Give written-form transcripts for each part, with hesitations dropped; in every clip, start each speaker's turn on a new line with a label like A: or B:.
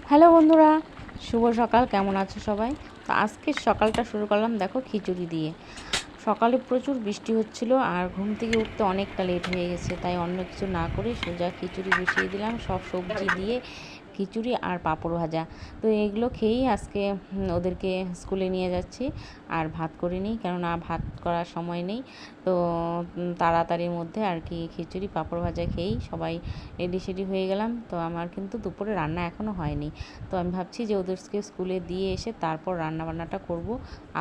A: Hello বন্ধুরা, শুভ সকাল। কেমন আছো সবাই? তো আজকে সকালটা শুরু করলাম দেখো খিচুড়ি দিয়ে। সকালে প্রচুর বৃষ্টি হচ্ছিল আর ঘুম থেকে উঠতে অনেকটা লেট হয়ে গেছে, তাই অন্য কিছু না করে সোজা খিচুড়ি বসিয়ে দিলাম, সব সবজি দিয়ে খিচুড়ি আর পাঁপড় ভাজা। তো এগুলো খেয়েই আজকে ওদেরকে স্কুলে নিয়ে যাচ্ছি। আর ভাত করিনি, কেননা ভাত করার সময় নেই। তো তাড়াতাড়ির মধ্যে আর কি খিচুড়ি পাঁপড় ভাজা খেয়েই সবাই রেডি সেডি হয়ে গেলাম। তো আমার কিন্তু দুপুরে রান্না এখনও হয়নি। তো আমি ভাবছি যে ওদেরকে স্কুলে দিয়ে এসে তারপর রান্নাবান্নাটা করব,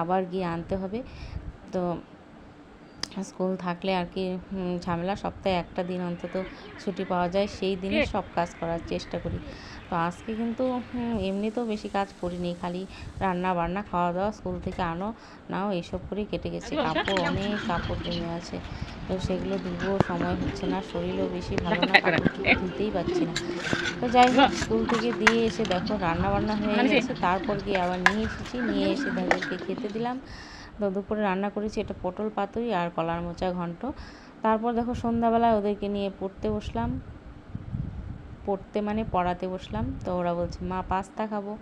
A: আবার গিয়ে আনতে হবে। তো স্কুল থাকলে আর কি ঝামেলা, সপ্তাহে একটা দিন অন্তত ছুটি পাওয়া যায়, সেই দিনে সব কাজ করার চেষ্টা করি। তো আজকে কিন্তু এমনিতেও বেশি কাজ করিনি, খালি রান্না বান্না খাওয়া দাওয়া স্কুল থেকে আনো নাও এইসব করেই কেটে গেছে। অনেক কাপড় জমে আছে, তো সেগুলো ধুবো, সময় হচ্ছে না, শরীরও বেশি ভালো না, কাপড় ধুতেই পারছি না। তো যাই হোক, স্কুল থেকে দিয়ে এসে দেখো রান্না বান্না হয়ে গেছে, তারপর গিয়ে আবার নিয়ে এসে তাদেরকে খেতে দিলাম। তো দুপুরে রান্না করেছি এটা পটল পাতুরি আর কলার মোচা ঘন্ট। তারপর দেখো সন্ধ্যাবেলায় ওদেরকে নিয়ে পড়তে বসলাম, পড়াতে বসলাম। তো ওরা বলছে মা পাস্তা খাবো।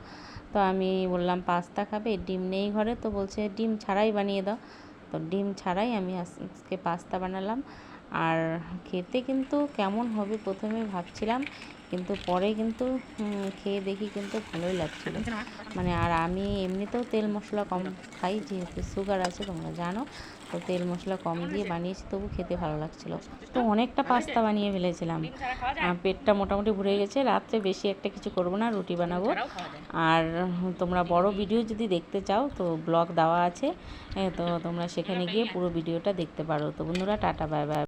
A: তো আমি বললাম পাস্তা খাবে, ডিম নেই ঘরে, তো বলছে ডিম ছাড়াই বানিয়ে দাও। তো ডিম ছাড়াই আমি আজকে পাস্তা বানালাম। আর খেতে কিন্তু কেমন হবে প্রথমে ভাবছিলাম, কিন্তু পরে কিন্তু খেয়ে দেখি কিন্তু ভালোই লাগছিলো। আর আমি এমনিতেও তেল মশলা কম খাই, যেহেতু সুগার আছে তোমরা জানো। তো তেল মশলা কম দিয়ে বানিয়েছি, তবু খেতে ভালো লাগছিলো। তো অনেকটা পাস্তা বানিয়ে ফেলেছিলাম, পেটটা মোটামুটি ভরে গেছে। রাত্রে বেশি একটা কিছু করবো না, রুটি বানাবো। আর তোমরা বড় ভিডিও যদি দেখতে চাও তো ব্লগ দেওয়া আছে, তো তোমরা সেখানে গিয়ে পুরো ভিডিওটা দেখতে পারো। তো বন্ধুরা, টাটা, বাই বাই।